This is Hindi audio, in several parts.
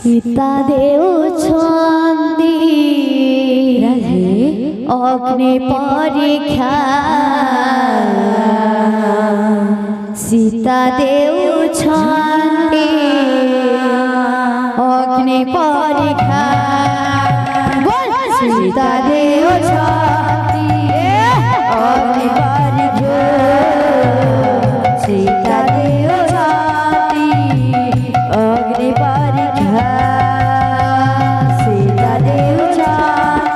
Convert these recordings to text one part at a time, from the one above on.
सीता देउछन्ति अग्नि परीक्षा सीता देउछन्ति अग्नि परीक्षा सीता देउछन्ति अग्नि परीक्षा सीता देउछन्ति अग्नि परीक्षा सीता देउछन्ति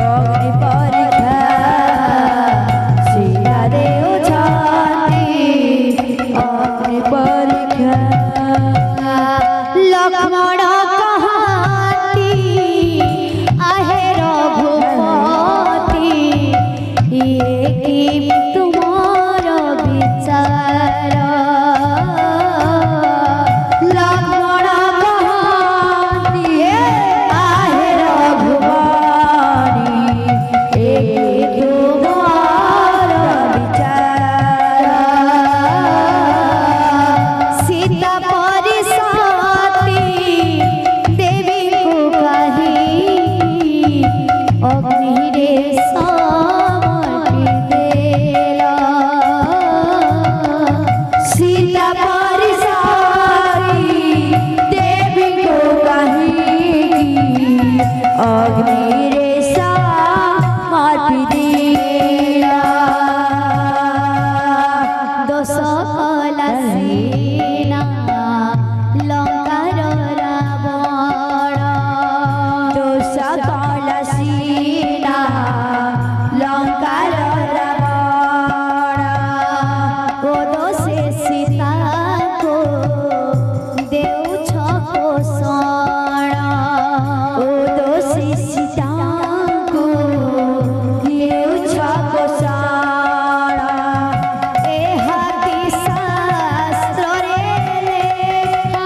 अग्नि परीक्षा सीता देउछन्ति अग्नि परीक्षा लक्ष्मण कहाती आहे रघुपति ये की तुम्हार विचार लक्ष्मण कहाती आहे रघुपति ये की तुम्हार विचार सीता परिसाती देवी को कही अग्नि रे समर्पी देला सीता परिसाती देवी को कही अग्नि रे समर्पी देला दोष कला सीना लंकार रावण दोष कला सीना लंकार रावण ओ दोषे सीता को देउछ पोषण ओ दोषे सीता को देउछ पोषण ए हाथी शास्त्र रे लेखा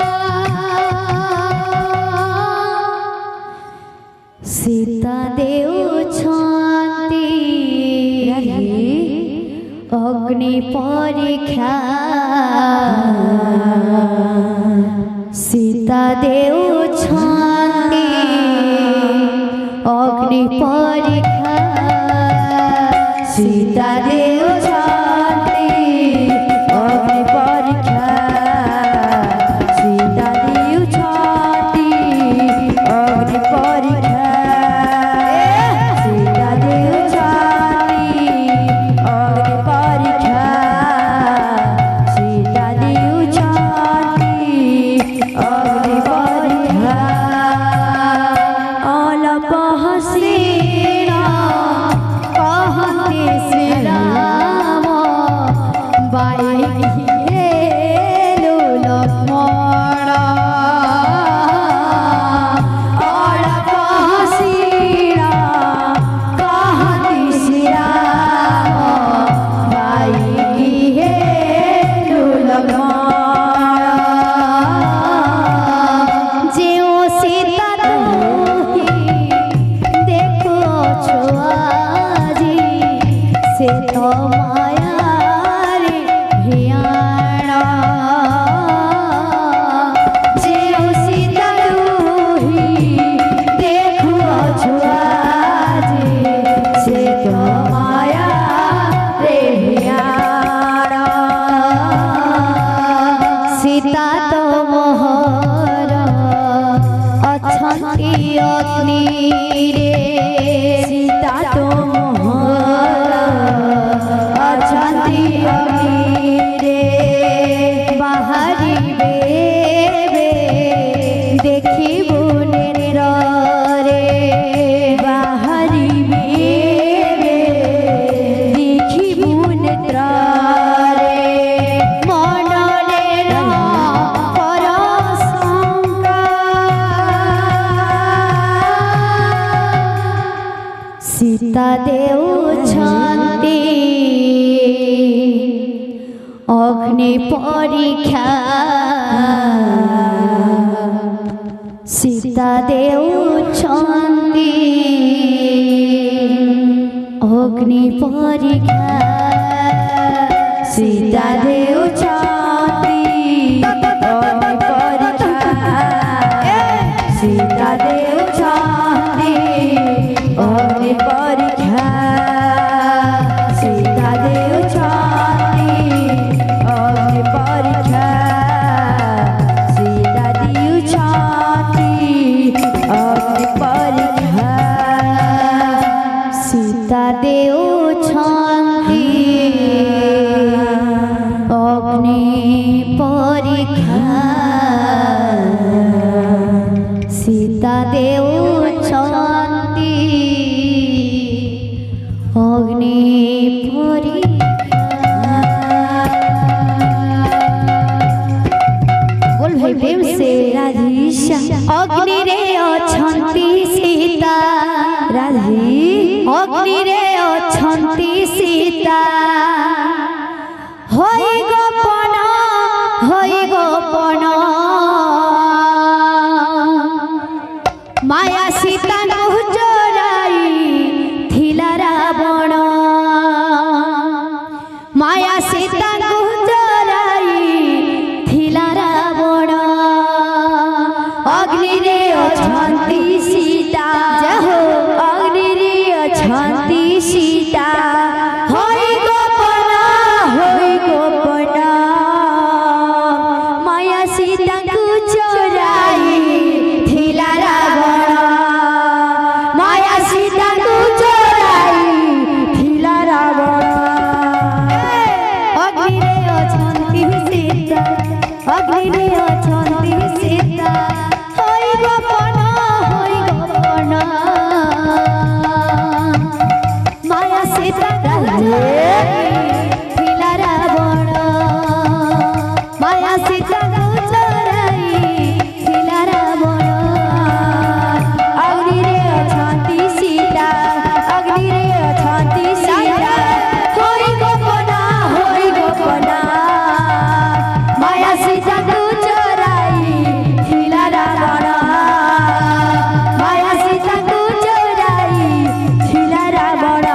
सीता देउछन्ति अग्नि परीक्षा सीता देउछन्ति अग्नि परीक्षा सीता देउछन्ति अग्नि परीक्षा सीता देउछन्ति अग्नि परीक्षा सीता देउछन्ति अग्नि परीक्षा छाती अग्नि रे बाहरिबे देखिबु नेत्रे बाहरिबे देखिबु नेत्रे मनरे पर शंका सीता देउछन्ति अग्नि परीक्षा सीता देउछन्ति अग्नि परीक्षा सीता देउछन्ति अग्नि परीक्षा सीता देउछन्ति अग्नि परीक्षा सीता देउछन्ति अग्नि परीक्षा सीता देउछन्ति अग्नि परीक्षा सीता देउछन्ति अग्नि परीक्षा सीता देउछन्ति अग्नि परीक्षा बोल भाई प्रेम से राधेश्या अग्नि रे अछन्ति सीता राधे अग्नि रे अछन्ति सीता होई गोपन माया सीता चोराई थिला रावण माया सीता चोराई थिला रावण अग्नि रे अछन्ति सीता जहो अग्नि रे अछन्ति सीता होई गोपन माया सीता चोराई थिला रावण माया सीता चोराई थिला रावण अग्नि रे अछन्ति सीता अग्नि रे अछन्ति सीता होई गोपन माया सीता थिला रावण माया सीता चोराई थिला रावण अग्नि रे अछन्ति सीता अग्नि रे अछन्ति सीता होई गोपन माया सीता चोराई थिला रावण माया सीता चोराई थिला रावण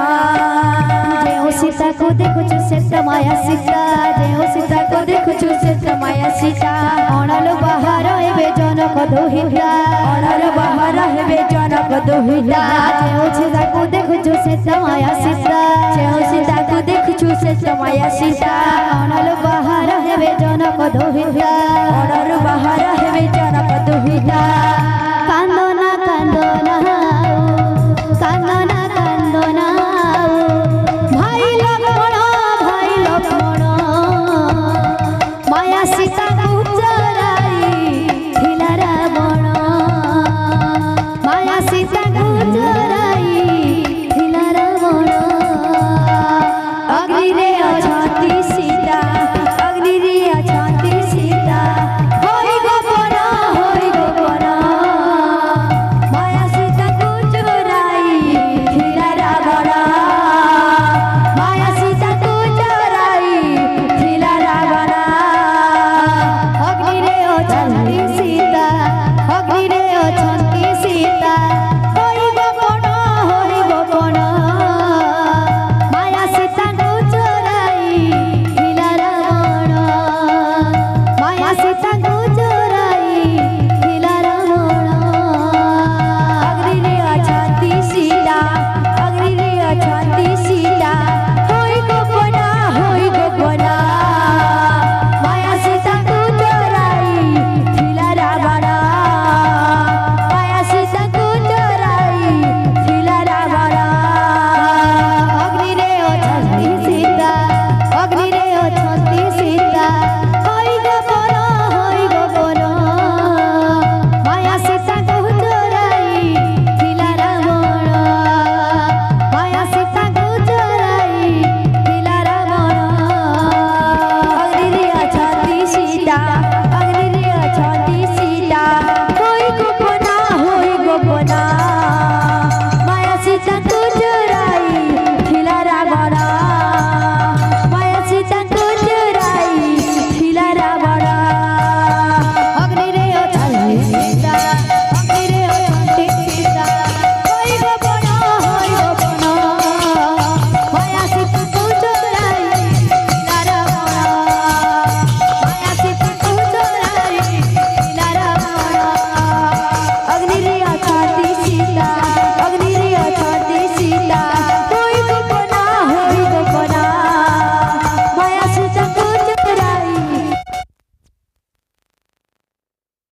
जेउ सीता को देखुछु से माया सीता जेउ सीता को देखुछु से माया सीता अणल बाहर हेबे जनक दोहिता अणल बाहर हेबे जनक दोहिता जेउ सीता को देखुछु से माया सीता जेउ सीता को देखुछु से माया सीता अणल बाहर हेबे जनक दोहिता अणल बाहर